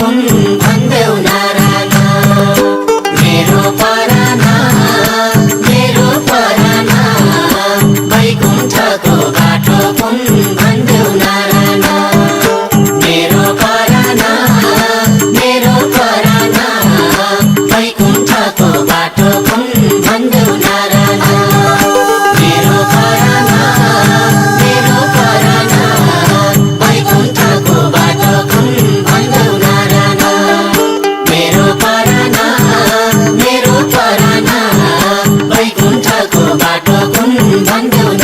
कुन भन्देऊ नारायण मेरो पराना वैकुण्ठको बाटो कुन भन्देऊ नारायण मेरो पराना वैकुण्ठको बाटो कुन भन्देऊ नारायण मेरो पराना वैकुण्ठको बाटो कुन भन्देऊ नारायण मेरो पराना वैकुण्ठको बाटो कुन भन्देऊ